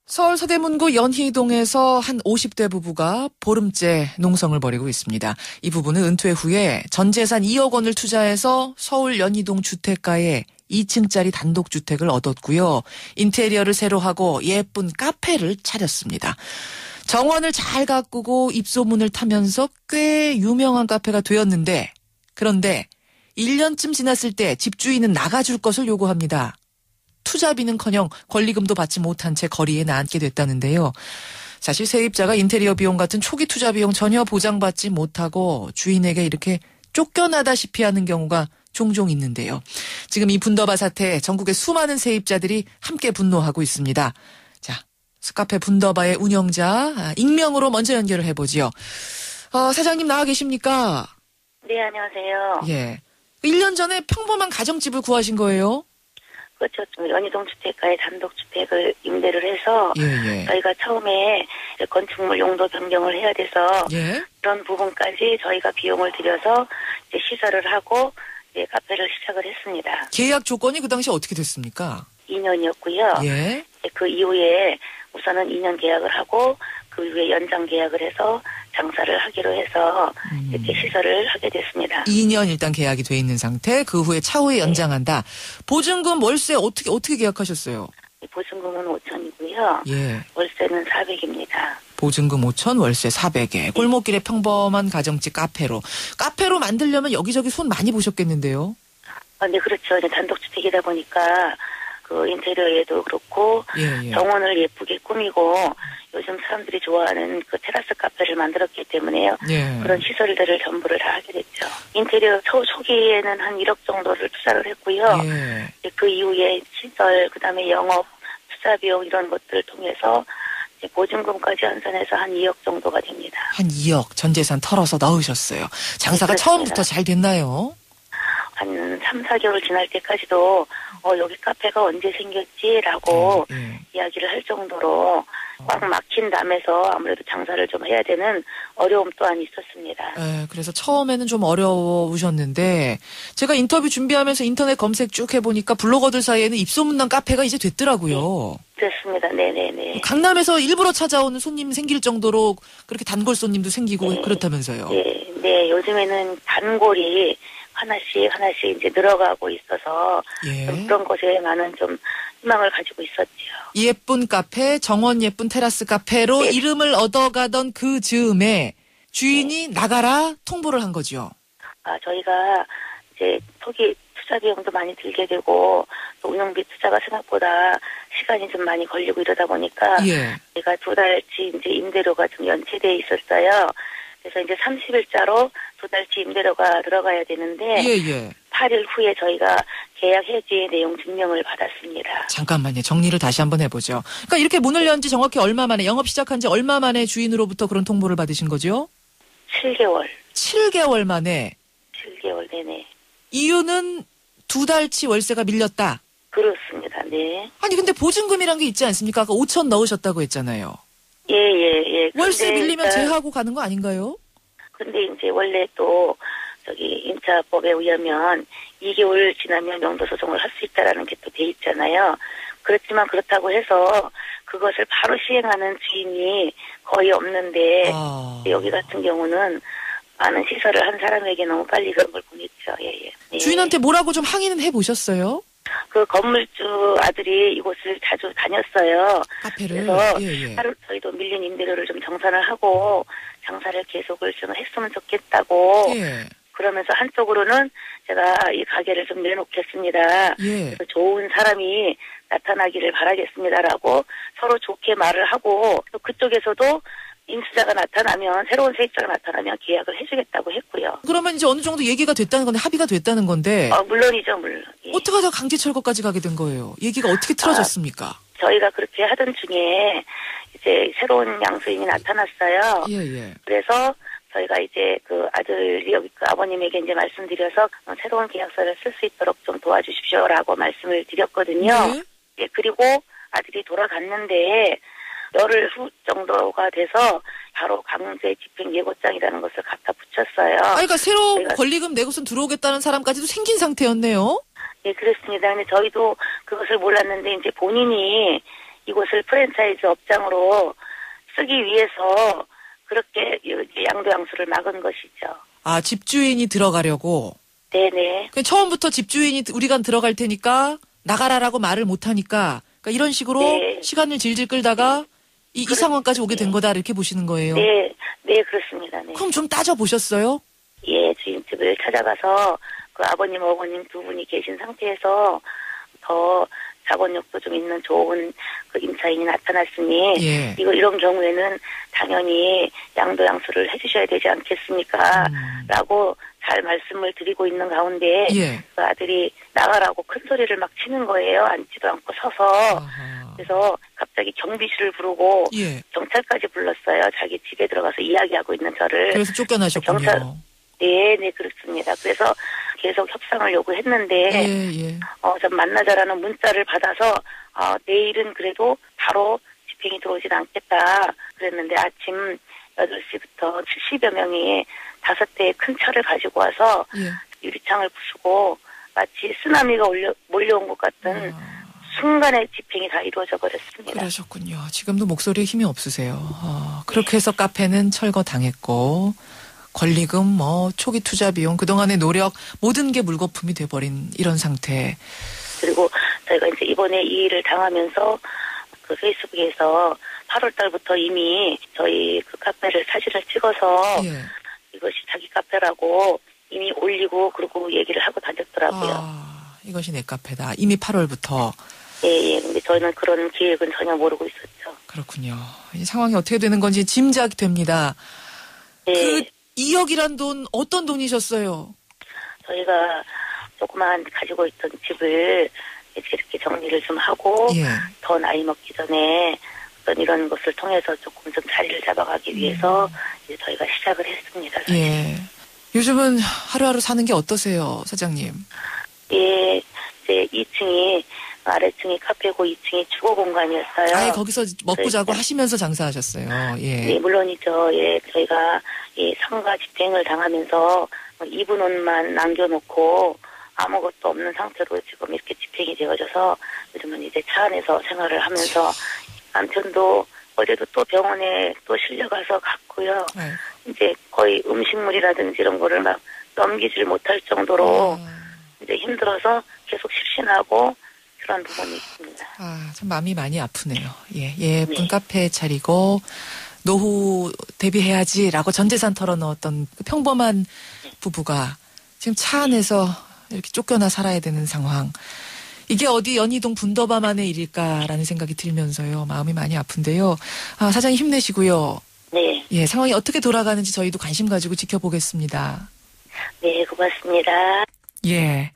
서울 서대문구 연희동에서 한 50대 부부가 보름째 농성을 벌이고 있습니다. 이 부부는 은퇴 후에 전 재산 2억 원을 투자해서 서울 연희동 주택가에 2층짜리 단독주택을 얻었고요. 인테리어를 새로 하고 예쁜 카페를 차렸습니다. 정원을 잘 가꾸고 입소문을 타면서 꽤 유명한 카페가 되었는데, 그런데 1년쯤 지났을 때 집주인은 나가줄 것을 요구합니다. 투자비는커녕 권리금도 받지 못한 채 거리에 나앉게 됐다는데요. 사실 세입자가 인테리어 비용 같은 초기 투자 비용 전혀 보장받지 못하고 주인에게 이렇게 쫓겨나다시피 하는 경우가 종종 있는데요. 지금 이 분더바 사태에 전국의 수많은 세입자들이 함께 분노하고 있습니다. 자, 스카페 분더바의 운영자 익명으로 먼저 연결을 해보지요. 사장님 나와 계십니까? 네, 안녕하세요. 예. 1년 전에 평범한 가정집을 구하신 거예요? 그렇죠. 연희동 주택가에 단독주택을 임대를 해서 저희가 처음에 건축물 용도 변경을 해야 돼서 그런 부분까지 저희가 비용을 들여서 이제 시설을 하고 이제 카페를 시작을 했습니다. 계약 조건이 그 당시 어떻게 됐습니까? 2년이었고요. 그 이후에 우선은 2년 계약을 하고 그 이후에 연장 계약을 해서 장사를 하기로 해서 이렇게 시설을 하게 됐습니다. 2년 일단 계약이 돼 있는 상태, 그 후에 차후에 연장한다. 보증금, 월세 어떻게 계약하셨어요? 보증금은 5천이고요. 월세는 400입니다. 보증금 5천, 월세 400에. 골목길에 평범한 가정집 카페로 만들려면 여기저기 손 많이 보셨겠는데요? 네, 그렇죠. 이제 단독주택이다 보니까 그 인테리어에도 그렇고 정원을 예쁘게 꾸미고 요즘 사람들이 좋아하는 그 테라스 카페를 만들었기 때문에요. 그런 시설들을 전부를 다 하게 됐죠. 인테리어 초기에는 한 1억 정도를 투자를 했고요. 그 이후에 시설, 그다음에 영업, 투자 비용 이런 것들을 통해서 이제 보증금까지 환산해서 한 2억 정도가 됩니다. 한 2억 전 재산 털어서 넣으셨어요. 장사가 처음부터 잘 됐나요? 한 3, 4개월 지날 때까지도 여기 카페가 언제 생겼지라고 이야기를 할 정도로 꽉 막힌 담에서 아무래도 장사를 좀 해야 되는 어려움 또한 있었습니다. 그래서 처음에는 좀 어려우셨는데 제가 인터뷰 준비하면서 인터넷 검색 쭉 해보니까 블로거들 사이에는 입소문난 카페가 이제 됐더라고요. 됐습니다. 네네네. 강남에서 일부러 찾아오는 손님 생길 정도로 그렇게 단골 손님도 생기고 그렇다면서요. 네. 요즘에는 단골이 하나씩 이제 늘어가고 있어서 그런 것에 많은 좀 희망을 가지고 있었죠. 예쁜 카페, 정원 예쁜 테라스 카페로 이름을 얻어가던 그 즈음에 주인이 나가라 통보를 한 거죠. 저희가 이제 초기 투자 비용도 많이 들게 되고 또 운영비 투자가 생각보다 시간이 좀 많이 걸리고 이러다 보니까 제가 2달치 이제 임대료가 좀 연체돼 있었어요. 그래서 이제 30일자로 2달치 임대료가 들어가야 되는데 8일 후에 저희가 계약 해지 내용 증명을 받았습니다. 잠깐만요. 정리를 다시 한번 해보죠. 그러니까 이렇게 문을 연 지 정확히 얼마 만에, 영업 시작한 지 얼마 만에 주인으로부터 그런 통보를 받으신 거죠? 7개월. 7개월 만에? 7개월 내내. 이유는 2달치 월세가 밀렸다? 그렇습니다. 네. 아니 근데 보증금이란 게 있지 않습니까? 아까 5천 넣으셨다고 했잖아요. 예. 월세 밀리면 제하고 가는 거 아닌가요? 근데 이제 원래 또 임차법에 의하면 2개월 지나면 명도소송을 할 수 있다라는 게 또 돼 있잖아요. 그렇지만 그렇다고 해서 그것을 바로 시행하는 주인이 거의 없는데 여기 같은 경우는 많은 시설을 한 사람에게 너무 빨리 그런 걸 보냈죠. 예. 주인한테 뭐라고 좀 항의는 해보셨어요? 그 건물주 아들이 이곳을 자주 다녔어요. 카페를? 그래서 하루 저희도 밀린 임대료를 좀 정산을 하고 장사를 계속을 좀 했으면 좋겠다고 그러면서 한쪽으로는 제가 이 가게를 좀 내놓겠습니다. 그래서 좋은 사람이 나타나기를 바라겠습니다라고 서로 좋게 말을 하고 또 그쪽에서도 인수자가 나타나면 새로운 세입자가 나타나면 계약을 해주겠다고 했고요. 그러면 이제 어느 정도 얘기가 됐다는 건데 합의가 됐다는 건데 물론이죠. 어떻게 하다 강제 철거까지 가게 된 거예요? 얘기가 어떻게 틀어졌습니까? 저희가 그렇게 하던 중에 이제 새로운 양수인이 나타났어요. 그래서 저희가 이제 그 아들이 여기 그 아버님에게 이제 말씀드려서 새로운 계약서를 쓸 수 있도록 좀 도와주십시오라고 말씀을 드렸거든요. 그리고 아들이 돌아갔는데 열흘 후 정도가 돼서 바로 강제 집행 예고장이라는 것을 갖다 붙였어요. 그러니까 새로운 권리금 내고선 들어오겠다는 사람까지도 생긴 상태였네요. 그렇습니다. 근데 저희도 그것을 몰랐는데 이제 본인이 이곳을 프랜차이즈 업장으로 쓰기 위해서 그렇게 양도양수를 막은 것이죠. 아, 집주인이 들어가려고? 네네. 처음부터 집주인이 우리가 들어갈 테니까 나가라라고 말을 못하니까 그러니까 이런 식으로 네. 시간을 질질 끌다가 이 상황까지 오게 된 거다 이렇게 보시는 거예요? 네, 네 그렇습니다. 네. 그럼 좀 따져보셨어요? 예, 주인집을 찾아가서 그 아버님, 어머님 두 분이 계신 상태에서 더 자본력도 좀 있는 좋은 그 임차인이 나타났으니 예. 이런 경우에는 당연히 양도양수를 해주셔야 되지 않겠습니까? 라고 잘 말씀을 드리고 있는 가운데 예. 그 아들이 나가라고 큰 소리를 막 치는 거예요. 앉지도 않고 서서. 아하. 그래서 갑자기 경비실을 부르고 예. 경찰까지 불렀어요. 자기 집에 들어가서 이야기하고 있는 저를. 그래서 쫓겨나셨군요. 네, 그렇습니다. 그래서 계속 협상을 요구했는데, 좀 만나자라는 문자를 받아서, 내일은 그래도 바로 집행이 들어오진 않겠다. 그랬는데 아침 8시부터 70여 명이 5대의 큰 차를 가지고 와서 유리창을 부수고 마치 쓰나미가 몰려온 것 같은 순간에 집행이 다 이루어져 버렸습니다. 그러셨군요. 지금도 목소리에 힘이 없으세요. 그렇게 해서 카페는 철거당했고, 권리금, 초기 투자 비용, 그동안의 노력, 모든 게 물거품이 돼버린 이런 상태. 그리고 저희가 이제 이번에 이 일을 당하면서 그 페이스북에서 8월 달부터 이미 저희 그 카페를 사진을 찍어서 이것이 자기 카페라고 이미 올리고 그러고 얘기를 하고 다녔더라고요. 이것이 내 카페다. 이미 8월부터. 예. 근데 저희는 그런 계획은 전혀 모르고 있었죠. 그렇군요. 이 상황이 어떻게 되는 건지 짐작이 됩니다. 그 2억이란 돈 어떤 돈이셨어요? 저희가 조그만 가지고 있던 집을 이렇게 정리를 좀 하고 더 나이 먹기 전에 어떤 이런 것을 통해서 조금 좀 자리를 잡아가기 위해서 이제 저희가 시작을 했습니다. 사실. 예. 요즘은 하루하루 사는 게 어떠세요, 사장님? 예, 이제 2층이 아래층이 카페고 2층이 주거 공간이었어요. 아예 거기서 먹고 자고 하시면서 장사하셨어요. 예. 네, 물론이죠. 예, 저희가 상가 집행을 당하면서 입은 옷만 남겨놓고 아무것도 없는 상태로 지금 이렇게 집행이 되어져서 요즘은 이제 차 안에서 생활을 하면서 남편도 어제도 또 병원에 또 실려가서 갔고요. 이제 거의 음식물이라든지 이런 거를 막 넘기질 못할 정도로 이제 힘들어서 계속 실신하고 그런 부분이 있습니다. 참 마음이 많이 아프네요. 예쁜 카페 차리고 노후 대비해야지라고 전 재산 털어넣었던 그 평범한 부부가 지금 차 안에서 이렇게 쫓겨나 살아야 되는 상황. 이게 어디 연희동 분더바만의 일일까라는 생각이 들면서요. 마음이 많이 아픈데요. 사장님 힘내시고요. 네. 예, 상황이 어떻게 돌아가는지 저희도 관심 가지고 지켜보겠습니다. 네, 고맙습니다. 예.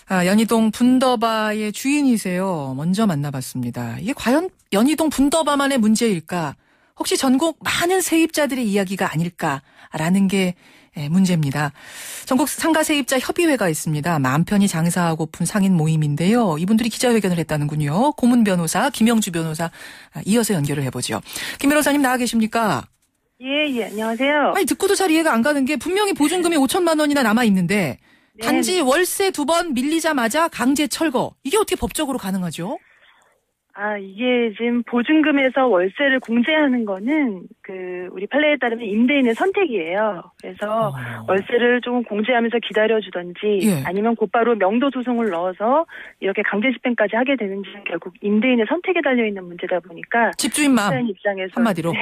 연희동 분더바의 주인이세요. 먼저 만나봤습니다. 이게 과연 연희동 분더바만의 문제일까? 혹시 전국 많은 세입자들의 이야기가 아닐까라는 게 문제입니다. 전국 상가 세입자 협의회가 있습니다. 마음 편히 장사하고픈 상인 모임인데요. 이분들이 기자회견을 했다는군요. 고문 변호사 김영주 변호사 이어서 연결을 해보죠. 김 변호사님 나와 계십니까? 예, 안녕하세요. 아니 듣고도 잘 이해가 안 가는 게 분명히 보증금이 5천만 원이나 남아 있는데 단지 월세 2번 밀리자마자 강제 철거. 이게 어떻게 법적으로 가능하죠? 이게 지금 보증금에서 월세를 공제하는 거는 우리 판례에 따르면 임대인의 선택이에요. 그래서 월세를 조금 공제하면서 기다려주든지 아니면 곧바로 명도 소송을 넣어서 이렇게 강제 집행까지 하게 되는지는 결국 임대인의 선택에 달려있는 문제다 보니까 집주인 마음 입장에서 한마디로.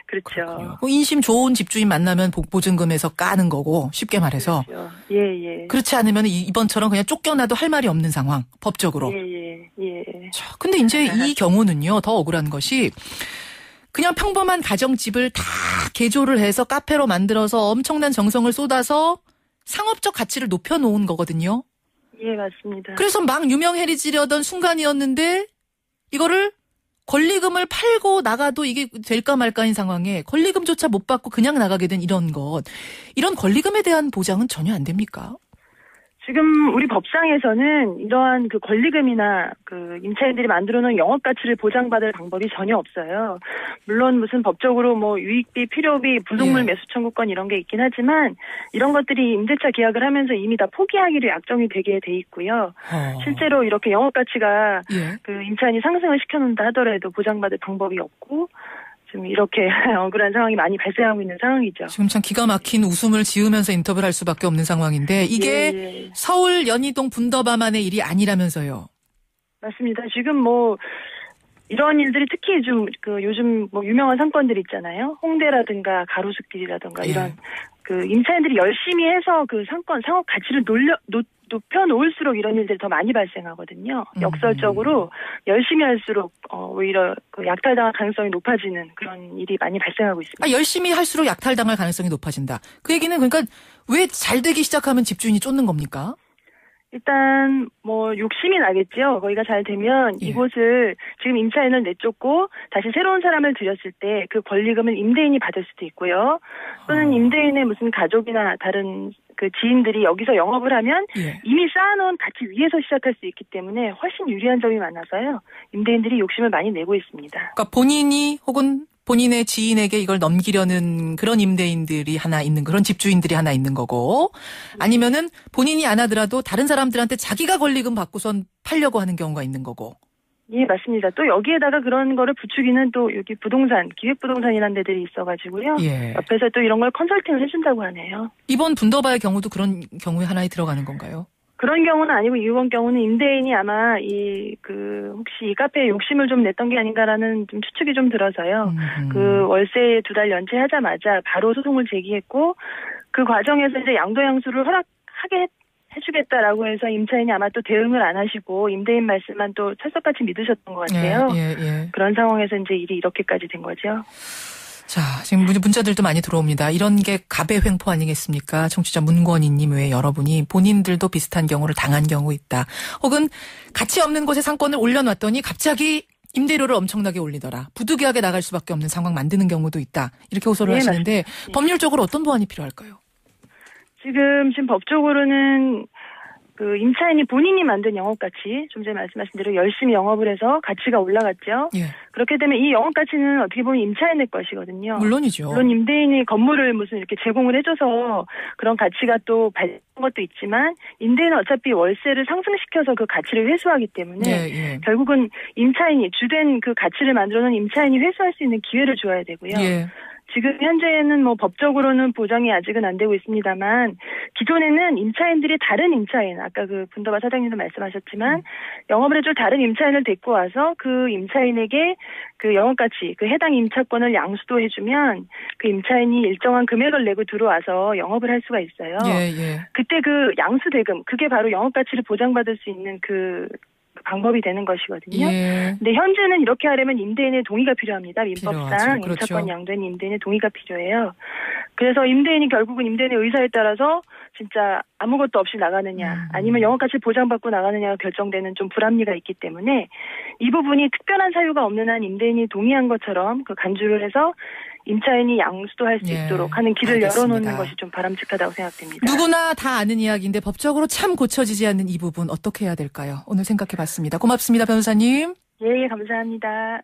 그렇죠. 인심 좋은 집주인 만나면 보증금에서 까는 거고 쉽게 말해서. 그렇죠. 예. 그렇지 않으면 이번처럼 그냥 쫓겨나도 할 말이 없는 상황 법적으로. 예. 근데 이제 이 경우는요, 더 억울한 것이 그냥 평범한 가정집을 다 개조를 해서 카페로 만들어서 엄청난 정성을 쏟아서 상업적 가치를 높여놓은 거거든요. 예, 맞습니다. 그래서 막 유명해지려던 순간이었는데 이거를 권리금을 팔고 나가도 이게 될까 말까인 상황에 권리금조차 못 받고 그냥 나가게 된 이런 것. 이런 권리금에 대한 보장은 전혀 안 됩니까? 지금 우리 법상에서는 이러한 그 권리금이나 그 임차인들이 만들어 놓은 영업 가치를 보장받을 방법이 전혀 없어요. 물론 무슨 법적으로 뭐 유익비, 필요비, 부속물 매수 청구권 이런 게 있긴 하지만 이런 것들이 임대차 계약을 하면서 이미 다 포기하기로 약정이 되게 돼 있고요. 실제로 이렇게 영업 가치가 그 임차인이 상승을 시켜놓는다 하더라도 보장받을 방법이 없고 좀 이렇게 억울한 상황이 많이 발생하고 있는 상황이죠. 지금 참 기가 막힌 웃음을 지으면서 인터뷰를 할 수밖에 없는 상황인데 이게 서울 연희동 분더바만의 일이 아니라면서요. 맞습니다. 지금 뭐 이런 일들이 특히 좀 그 요즘 뭐 유명한 상권들 있잖아요. 홍대라든가 가로수길이라든가 이런 그 임차인들이 열심히 해서 그 상권 상업 가치를 높여놓을수록 이런 일들이 더 많이 발생하거든요. 역설적으로 열심히 할수록 오히려 그 약탈당할 가능성이 높아지는 그런 일이 많이 발생하고 있습니다. 열심히 할수록 약탈당할 가능성이 높아진다. 그 얘기는 그러니까 왜 잘 되기 시작하면 집주인이 쫓는 겁니까? 일단 뭐 욕심이 나겠죠. 거기가 잘 되면 이곳을 지금 임차인을 내쫓고 다시 새로운 사람을 들였을 때 그 권리금을 임대인이 받을 수도 있고요. 또는 임대인의 무슨 가족이나 다른 그 지인들이 여기서 영업을 하면 이미 쌓아놓은 가치 위에서 시작할 수 있기 때문에 훨씬 유리한 점이 많아서요. 임대인들이 욕심을 많이 내고 있습니다. 그러니까 본인이 혹은 본인의 지인에게 이걸 넘기려는 그런 임대인들이 하나 있는, 그런 집주인들이 하나 있는 거고, 아니면은 본인이 안 하더라도 다른 사람들한테 자기가 권리금 받고선 팔려고 하는 경우가 있는 거고. 예, 맞습니다. 또 여기에다가 그런 거를 부추기는 또 여기 부동산, 기획부동산이라는 데들이 있어가지고요. 옆에서 또 이런 걸 컨설팅을 해준다고 하네요. 이번 분더바의 경우도 그런 경우에 하나에 들어가는 건가요? 그런 경우는 아니고 이번 경우는 임대인이 아마 혹시 이 카페에 욕심을 좀 냈던 게 아닌가라는 좀 추측이 좀 들어서요. 그 월세 2달 연체하자마자 바로 소송을 제기했고 그 과정에서 이제 양도양수를 허락하게 해주겠다라고 해서 임차인이 아마 또 대응을 안 하시고 임대인 말씀만 또 철석같이 믿으셨던 것 같아요. 그런 상황에서 이제 일이 이렇게까지 된 거죠. 자, 지금 문자들도 많이 들어옵니다. 이런 게 갑의 횡포 아니겠습니까? 청취자 문권희님 외에 여러분이 본인들도 비슷한 경우를 당한 경우 있다. 혹은 가치 없는 곳에 상권을 올려놨더니 갑자기 임대료를 엄청나게 올리더라. 부득이하게 나갈 수밖에 없는 상황 만드는 경우도 있다. 이렇게 호소를 하시는데 법률적으로 어떤 보완이 필요할까요? 지금 법적으로는 그 임차인이 본인이 만든 영업가치, 좀 전에 말씀하신 대로 열심히 영업을 해서 가치가 올라갔죠. 그렇게 되면 이 영업가치는 어떻게 보면 임차인의 것이거든요. 물론이죠. 물론 임대인이 건물을 무슨 이렇게 제공을 해줘서 그런 가치가 또 발생한 것도 있지만 임대인은 어차피 월세를 상승시켜서 그 가치를 회수하기 때문에 결국은 임차인이 주된 그 가치를 만들어놓은 임차인이 회수할 수 있는 기회를 줘야 되고요. 지금 현재는 뭐 법적으로는 보장이 아직은 안 되고 있습니다만 기존에는 임차인들이 다른 임차인, 아까 그 분더바 사장님도 말씀하셨지만 영업을 해줄 다른 임차인을 데리고 와서 그 임차인에게 그 영업가치, 그 해당 임차권을 양수도 해주면 그 임차인이 일정한 금액을 내고 들어와서 영업을 할 수가 있어요. 그때 그 양수 대금, 그게 바로 영업가치를 보장받을 수 있는 그 방법이 되는 것이거든요. 근데 현재는 이렇게 하려면 임대인의 동의가 필요합니다. 민법상 임차권 양도인 임대인의 동의가 필요해요. 그래서 임대인이 결국은 임대인의 의사에 따라서 진짜 아무것도 없이 나가느냐 아니면 영업가치 보장받고 나가느냐가 결정되는 좀 불합리가 있기 때문에 이 부분이 특별한 사유가 없는 한 임대인이 동의한 것처럼 그 간주를 해서 임차인이 양수도 할 수 있도록 하는 길을 열어놓는 것이 좀 바람직하다고 생각됩니다. 누구나 다 아는 이야기인데 법적으로 참 고쳐지지 않는 이 부분 어떻게 해야 될까요? 오늘 생각해봤습니다. 고맙습니다, 변호사님. 예, 감사합니다.